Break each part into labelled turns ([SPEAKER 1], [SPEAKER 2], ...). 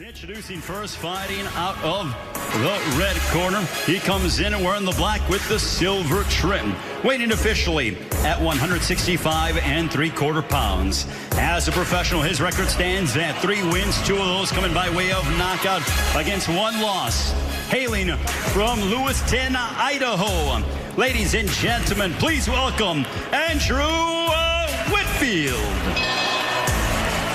[SPEAKER 1] Introducing first, fighting out of the red corner. He comes in and wearing the black with the silver trim. Weighing officially at 165 3/4 pounds. As a professional, his record stands at 3 wins, 2 of those coming by way of knockout against 1 loss. Hailing from Lewiston, Idaho. Ladies and gentlemen, please welcome Andrew Whitfield.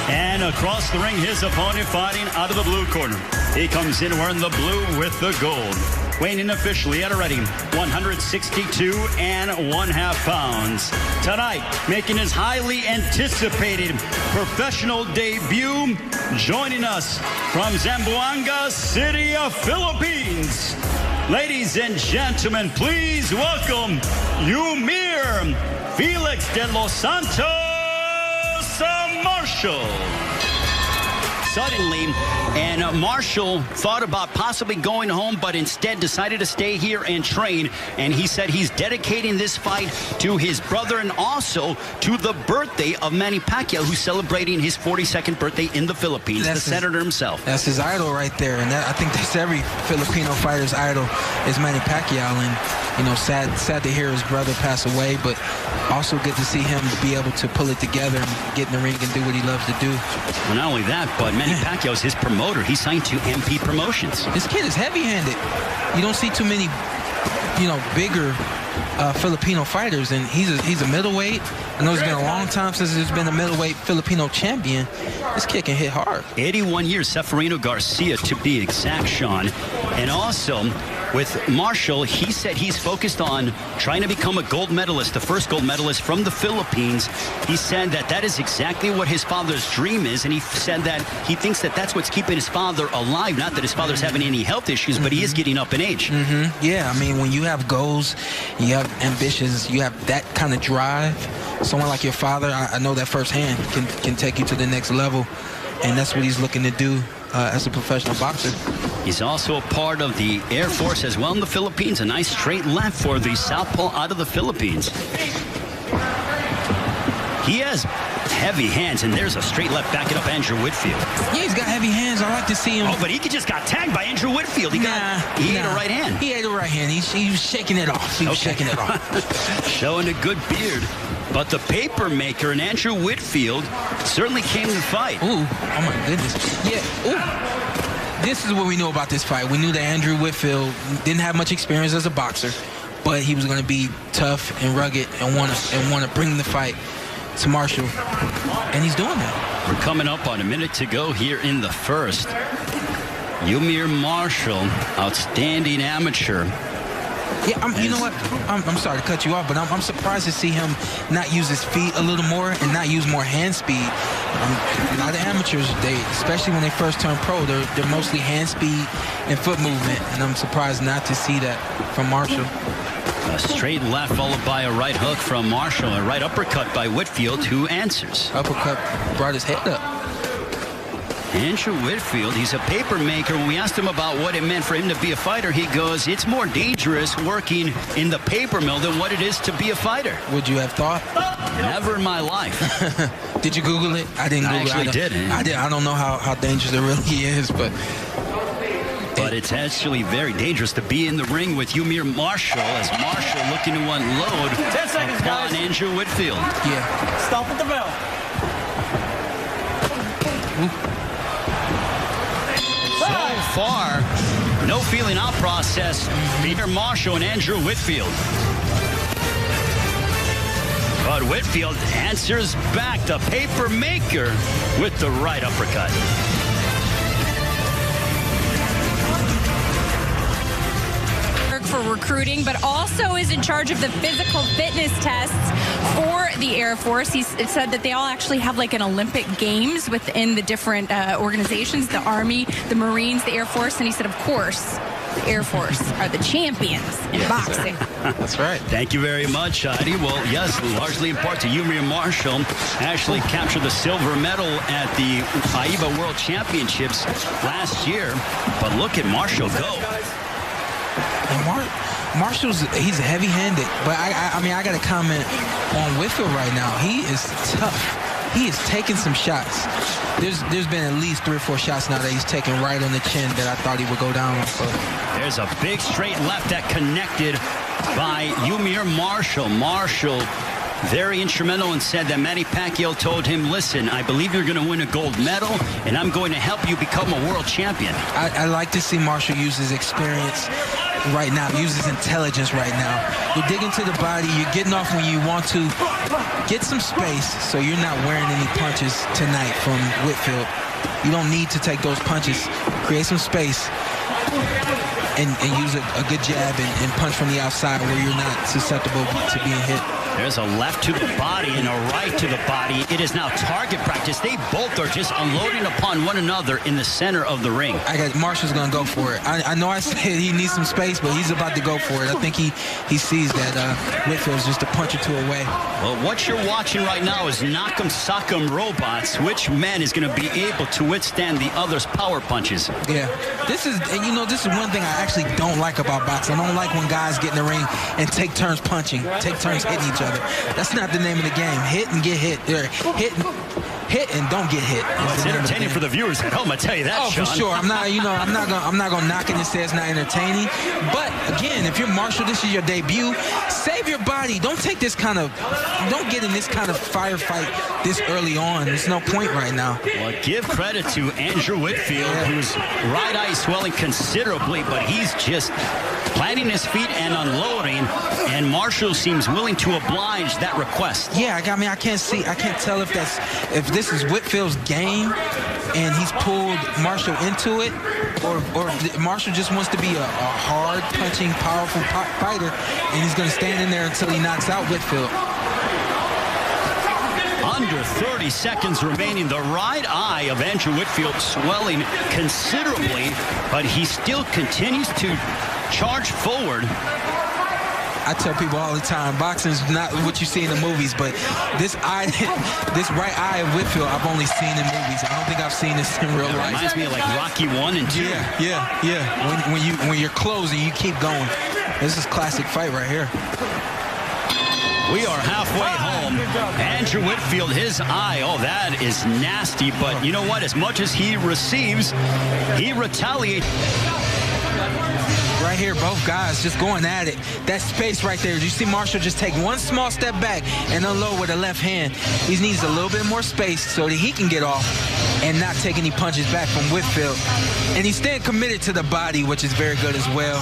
[SPEAKER 1] And across the ring, his opponent fighting out of the blue corner. He comes in wearing the blue with the gold. Weighing in officially at a ready 162 1/2 pounds. Tonight, making his highly anticipated professional debut, joining us from Zamboanga City, Philippines. Ladies and gentlemen, please welcome Eumir Felix de los Santos Marcial. Suddenly, and Marcial thought about possibly going home, but instead decided to stay here and train. And he said he's dedicating this fight to his brother and also to the birthday of Manny Pacquiao, who's celebrating his 42nd birthday in the Philippines, the senator himself.
[SPEAKER 2] That's his idol right there. And I think that's every Filipino fighter's idol is Manny Pacquiao. And, you know, sad to hear his brother pass away, but also good to see him be able to pull it together and get in the ring and do what he loves to do.
[SPEAKER 1] Well, not only that, but Manny Pacquiao is his promoter. He signed to MP Promotions.
[SPEAKER 2] This kid is heavy-handed. You don't see too many, you know, bigger Filipino fighters, and he's a middleweight. I know it's been a long time since there's been a middleweight Filipino champion. This kid can hit hard.
[SPEAKER 1] 81 years, Seferino Garcia to be exact, Sean. And also, with Marcial, he said he's focused on trying to become a gold medalist, the first gold medalist from the Philippines. He said that is exactly what his father's dream is, and he said that he thinks that that's what's keeping his father alive. Not that his father's having any health issues, but he is getting up in age.
[SPEAKER 2] Yeah, I mean, when you have goals, you have ambitions, you have that kind of drive, someone like your father, I know that firsthand, can take you to the next level, and that's what he's looking to do as a professional boxer.
[SPEAKER 1] He's also a part of the Air Force as well in the Philippines. A nice straight left for the southpaw out of the Philippines. He has heavy hands, and there's a straight left backing up Andrew Whitfield.
[SPEAKER 2] Yeah, he's got heavy hands. I like to see him.
[SPEAKER 1] Oh, but he just got tagged by Andrew Whitfield. He ate a right hand.
[SPEAKER 2] He ate a right hand. He was shaking it off. He was shaking it off.
[SPEAKER 1] Showing a good beard. But the paper maker and Andrew Whitfield certainly came to fight.
[SPEAKER 2] Ooh, oh my goodness. Yeah, ooh. This is what we knew about this fight. We knew that Andrew Whitfield didn't have much experience as a boxer, but he was going to be tough and rugged and want to bring the fight to Marcial, and he's doing that.
[SPEAKER 1] We're coming up on a minute to go here in the first. Eumir Marcial, outstanding amateur.
[SPEAKER 2] Yeah, you know what? I'm sorry to cut you off, but I'm surprised to see him not use his feet a little more and not use more hand speed. A lot of amateurs, especially when they first turn pro, they're mostly hand speed and foot movement, and I'm surprised not to see that from Marcial.
[SPEAKER 1] A straight left followed by a right hook from Marcial, a right uppercut by Whitfield, who answers.
[SPEAKER 2] Uppercut brought his head up.
[SPEAKER 1] Andrew Whitfield, he's a paper maker. When we asked him about what it meant for him to be a fighter, he goes, it's more dangerous working in the paper mill than what it is to be a fighter.
[SPEAKER 2] Would you have thought?
[SPEAKER 1] Never in my life.
[SPEAKER 2] Did you Google it? I didn't Google it.
[SPEAKER 1] I actually didn't.
[SPEAKER 2] I don't know how dangerous it really is, but
[SPEAKER 1] it's actually very dangerous to be in the ring with Eumir Marcial, as Marcial looking to unload
[SPEAKER 3] 10 seconds, guys.
[SPEAKER 1] on Andrew Whitfield.
[SPEAKER 2] Yeah.
[SPEAKER 3] Stop at the bell.
[SPEAKER 1] So far, no feeling out process. Eumir Marcial and Andrew Whitfield. But Whitfield answers back, the paper maker, with the right uppercut.
[SPEAKER 4] For recruiting, but also is in charge of the physical fitness tests for the Air Force. He said that they all actually have like an Olympic Games within the different organizations, the Army, the Marines, the Air Force, and he said, of course, the Air Force are the champions in boxing.
[SPEAKER 2] That's right.
[SPEAKER 1] Thank you very much, Heidi. Well, yes, largely in part to Eumir Marcial. Actually captured the silver medal at the AIBA World Championships last year. But look at Marcial go.
[SPEAKER 2] And Marcial's, he's heavy-handed, but I mean, I got to comment on Whitfield right now. He is tough. he is taking some shots. There's been at least 3 or 4 shots now that he's taken right on the chin that I thought he would go down on. So.
[SPEAKER 1] There's a big straight left that connected by Eumir Marcial. Marcial very instrumental and said that Manny Pacquiao told him, listen, I believe you're going to win a gold medal, and I'm going to help you become a world champion.
[SPEAKER 2] I like to see Marcial use his experience right now, use his intelligence right now. You're digging to the body, you're getting off when you want to. Get some space so you're not wearing any punches tonight from Whitfield. You don't need to take those punches. Create some space and use a good jab and punch from the outside where you're not susceptible to being hit.
[SPEAKER 1] There's a left to the body and a right to the body. It is now target practice. They both are just unloading upon one another in the center of the ring.
[SPEAKER 2] Marcial's going to go for it. I know I said he needs some space, but he's about to go for it. I think he sees that Whitfield's just a punch or two away.
[SPEAKER 1] Well, what you're watching right now is Knock'em Sock'em Robots. Which man is going to be able to withstand the other's power punches?
[SPEAKER 2] Yeah. This is one thing I actually don't like about boxing. I don't like when guys get in the ring and take turns punching, take turns hitting each other. That's not the name of the game. Hit and get hit. Hit and don't get hit.
[SPEAKER 1] Well, it's entertaining for the viewers at home, I tell you that,
[SPEAKER 2] Sean. For sure. I'm not gonna knock it and say it's not entertaining. But again, if you're Marcial, this is your debut. Save your body. Don't get in this kind of firefight this early on. There's no point right now.
[SPEAKER 1] Well, give credit to Andrew Whitfield, whose right eye is swelling considerably, but he's just planting his feet and unloading, and Marcial seems willing to oblige that request.
[SPEAKER 2] Yeah, I can't tell if this is Whitfield's game and he's pulled Marcial into it, or Marcial just wants to be a hard punching, powerful fighter, and he's going to stand in there until he knocks out Whitfield.
[SPEAKER 1] Under 30 seconds remaining. The right eye of Andrew Whitfield swelling considerably, but he still continues to charge forward.
[SPEAKER 2] I tell people all the time, boxing's not what you see in the movies, but this right eye of Whitfield, I've only seen in movies. I don't think I've seen this in real life.
[SPEAKER 1] Reminds me of like Rocky 1 and 2.
[SPEAKER 2] Yeah. When you're closing, you keep going. This is classic fight right here.
[SPEAKER 1] We are halfway home. Andrew Whitfield, his eye, that is nasty. But you know what? As much as he receives, he retaliates.
[SPEAKER 2] Right here, both guys just going at it. That space right there. You see Marcial just take one small step back and unload with the left hand. He needs a little bit more space so that he can get off and not take any punches back from Whitfield. And he's staying committed to the body, which is very good as well.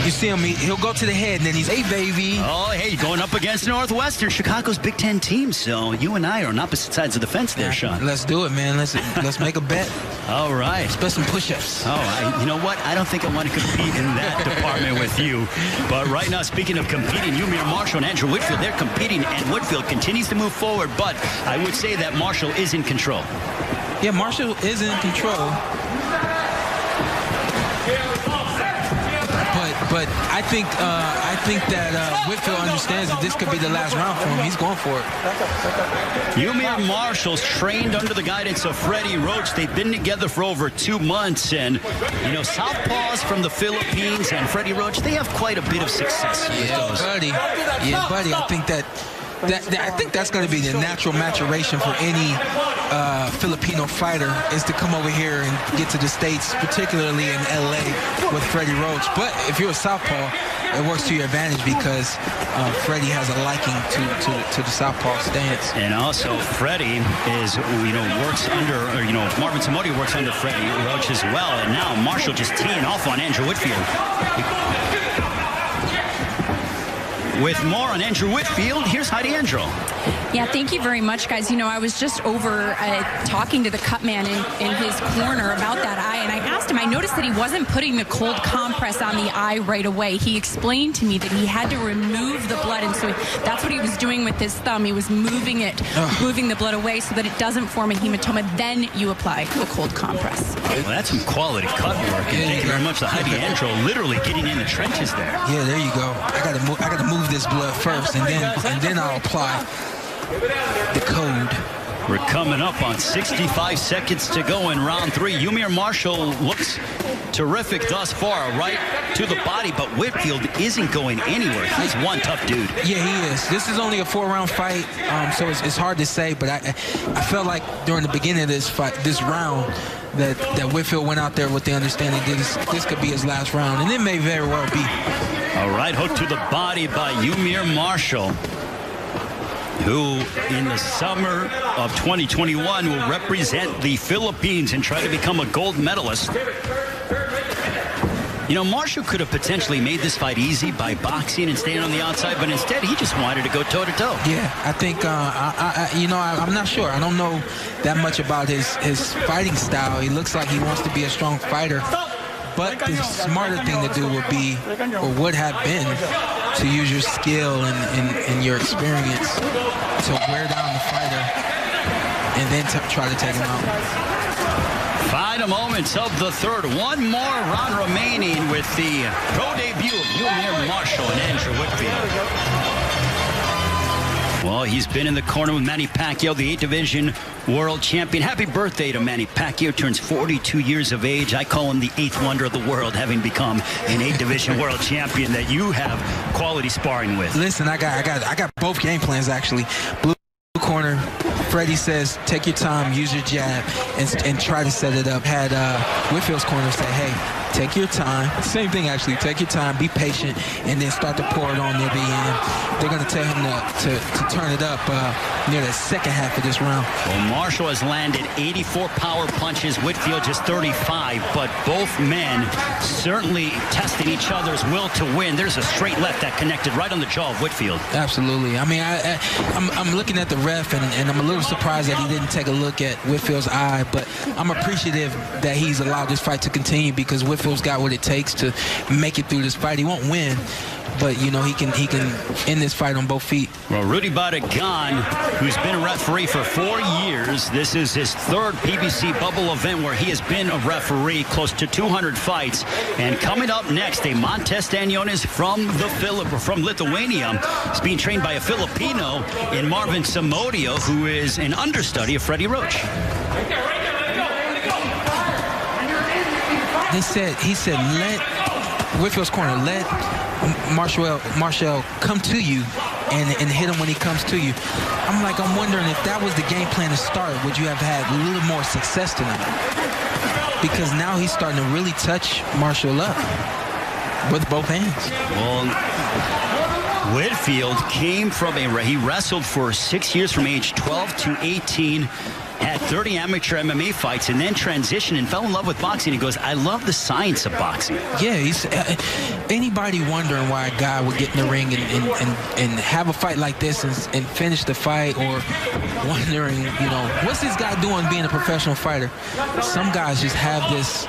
[SPEAKER 2] You see him, he'll go to the head, and then he's, hey, baby.
[SPEAKER 1] Oh, hey, going up against Northwestern, Chicago's Big Ten team. So you and I are on opposite sides of the fence there, Sean.
[SPEAKER 2] Let's do it, man. Let's make a bet.
[SPEAKER 1] All right.
[SPEAKER 2] Let's put some push-ups.
[SPEAKER 1] Oh, you know what? I don't think I want to compete in that department with you. But right now, speaking of competing, Eumir Marcial and Andrew Whitfield, they're competing, and Whitfield continues to move forward. But I would say that Marcial is in control.
[SPEAKER 2] Yeah, Marcial is in control. But I think that Whitfield understands that this could be the last round for him. He's going for it.
[SPEAKER 1] Eumir Marcial's trained under the guidance of Freddie Roach. They've been together for over 2 months. And, southpaws from the Philippines and Freddie Roach, they have quite a bit of success with those.
[SPEAKER 2] Buddy. I think that's going to be the natural maturation for any Filipino fighter, is to come over here and get to the States, particularly in LA with Freddie Roach. But if you're a southpaw, it works to your advantage because Freddie has a liking to the southpaw stance.
[SPEAKER 1] And also Freddie works under, Marvin Samodi works under Freddie Roach as well. And now Marcial just teeing off on Andrew Whitfield. With more on Andrew Whitfield, here's Heidi Andrew.
[SPEAKER 4] Yeah, thank you very much, guys. I was just over talking to the cut man in his corner about that eye, and I asked him, I noticed that he wasn't putting the cold compress on the eye right away. He explained to me that he had to remove the blood, and so that's what he was doing with his thumb. He was moving the blood away so that it doesn't form a hematoma. Then you apply the cold compress.
[SPEAKER 1] Well, that's some quality cut work. And thank you very much to Heidi Andrew, literally getting in the trenches there.
[SPEAKER 2] Yeah, there you go. I gotta move this blood first, and then I'll apply the code.
[SPEAKER 1] We're coming up on 65 seconds to go in round 3. Eumir Marcial looks terrific thus far, right to the body, but Whitfield isn't going anywhere. He's one tough dude.
[SPEAKER 2] Yeah, he is. This is only a 4-round fight, so it's hard to say, but I felt like during the beginning of this fight, this round, that Whitfield went out there with the understanding that this could be his last round, and it may very well be.
[SPEAKER 1] All right, hook to the body by Eumir Marcial, who in the summer of 2021 will represent the Philippines and try to become a gold medalist. You know, Marcial could have potentially made this fight easy by boxing and staying on the outside, but instead he just wanted to go toe-to-toe.
[SPEAKER 2] Yeah, I think, I'm not sure. I don't know that much about his fighting style. He looks like he wants to be a strong fighter. But the smarter thing to do would be, or would have been, to use your skill and your experience to wear down the fighter and then try to take him out.
[SPEAKER 1] Final moments of the third. One more round remaining with the pro debut of Eumir Marcial and Andrew Whitfield. Well, he's been in the corner with Manny Pacquiao, the 8th Division world champion. Happy birthday to Manny Pacquiao. Turns 42 years of age. I call him the 8th wonder of the world, having become an 8th Division world champion that you have quality sparring with.
[SPEAKER 2] Listen, I got both game plans, actually. Blue corner, Freddie says, take your time, use your jab, and try to set it up. Had Whitfield's corner say, hey, take your time. Same thing, actually. Take your time, be patient, and then start to pour it on near the end. They're going to tell him to turn it up near the second half of this round.
[SPEAKER 1] Well, Marcial has landed 84 power punches, Whitfield just 35, but both men certainly testing each other's will to win. There's a straight left that connected right on the jaw of Whitfield.
[SPEAKER 2] Absolutely. I mean, I'm looking at the ref, and I'm a little surprised that he didn't take a look at Whitfield's eye, but I'm appreciative that he's allowed this fight to continue because Whitfield's got what it takes to make it through this fight. He won't win, but you know he can end this fight on both feet.
[SPEAKER 1] Well, Rudy Barragan, who's been a referee for 4 years, this is his 3rd PBC bubble event where he has been a referee, close to 200 fights. And coming up next, a Montes Stanionis from Lithuania. He's being trained by a Filipino in Marvin Samodio, who is an understudy of Freddie Roach.
[SPEAKER 2] He said, let Whitfield's corner, let Marcial come to you and hit him when he comes to you. I'm wondering if that was the game plan to start, would you have had a little more success tonight? Because now he's starting to really touch Marcial up with both hands.
[SPEAKER 1] Well, Whitfield came from he wrestled for 6 years from age 12 to 18. Had 30 amateur MMA fights and then transitioned and fell in love with boxing. He goes, I love the science of boxing.
[SPEAKER 2] Yeah, he's anybody wondering why a guy would get in the ring and have a fight like this and finish the fight, or wondering, you know, what's this guy doing being a professional fighter? Some guys just have this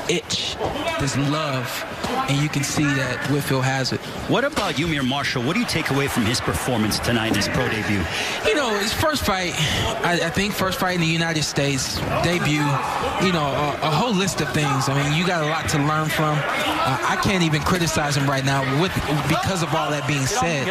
[SPEAKER 2] itch, this love, and you can see that Whitfield has it.
[SPEAKER 1] What about Eumir Marcial? What do you take away from his performance tonight in his pro debut?
[SPEAKER 2] You know, his first fight, I think first fight in the United States, debut, you know, a whole list of things. I mean, you got a lot to learn from. I can't even criticize him right now because of all that being said.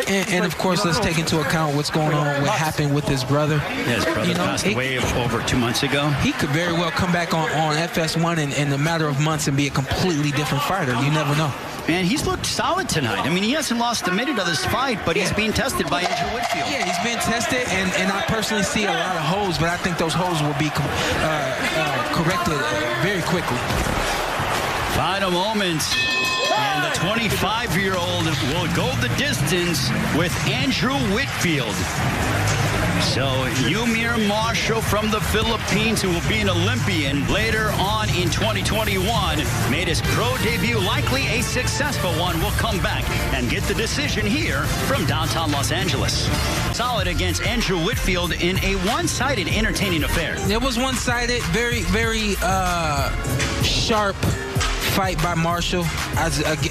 [SPEAKER 2] And of course, let's take into account what's going on, what happened with his brother.
[SPEAKER 1] Yeah, his brother passed away over 2 months ago.
[SPEAKER 2] He could very well come back on FS1 in a matter of months and be a completely different fighter. You never know.
[SPEAKER 1] Man, he's looked solid tonight. I mean, he hasn't lost a minute of this fight, but he's being tested by Andrew Whitfield.
[SPEAKER 2] Yeah, he's being tested, and I personally see a lot of holes, but I think those holes will be corrected very quickly.
[SPEAKER 1] Final moments, and the 25-year-old will go the distance with Andrew Whitfield. So Eumir Marcial from the Philippines, who will be an Olympian later on in 2021, made his pro debut, likely a successful one. We'll come back and get the decision here from downtown Los Angeles. Solid against Andrew Whitfield in a one-sided, entertaining affair.
[SPEAKER 2] It was one-sided, very, very sharp fight by Marcial.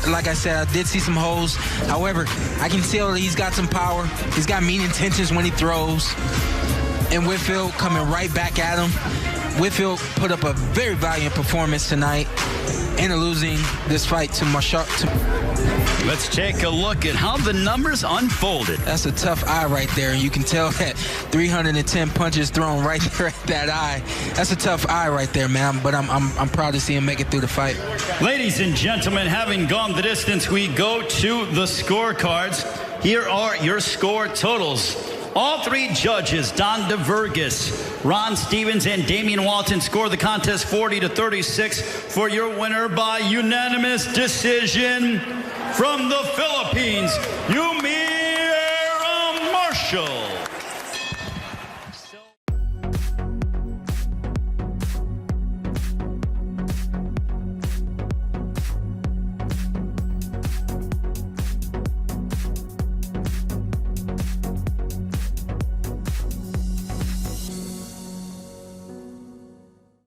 [SPEAKER 2] Like I said, I did see some holes. However, I can tell that he's got some power. He's got mean intentions when he throws. And Whitfield coming right back at him. Whitfield put up a very valiant performance tonight and losing this fight to Marcial.
[SPEAKER 1] Let's take a look at how the numbers unfolded.
[SPEAKER 2] That's a tough eye right there, and you can tell that 310 punches thrown right there at that eye. That's a tough eye right there, man. But I'm proud to see him make it through the fight.
[SPEAKER 1] Ladies and gentlemen, having gone the distance, we go to the scorecards. Here are your score totals. All three judges, Don DeVergas, Ron Stevens, and Damian Walton, score the contest 40-36 for your winner by unanimous decision. From the Philippines, Eumir Marcial.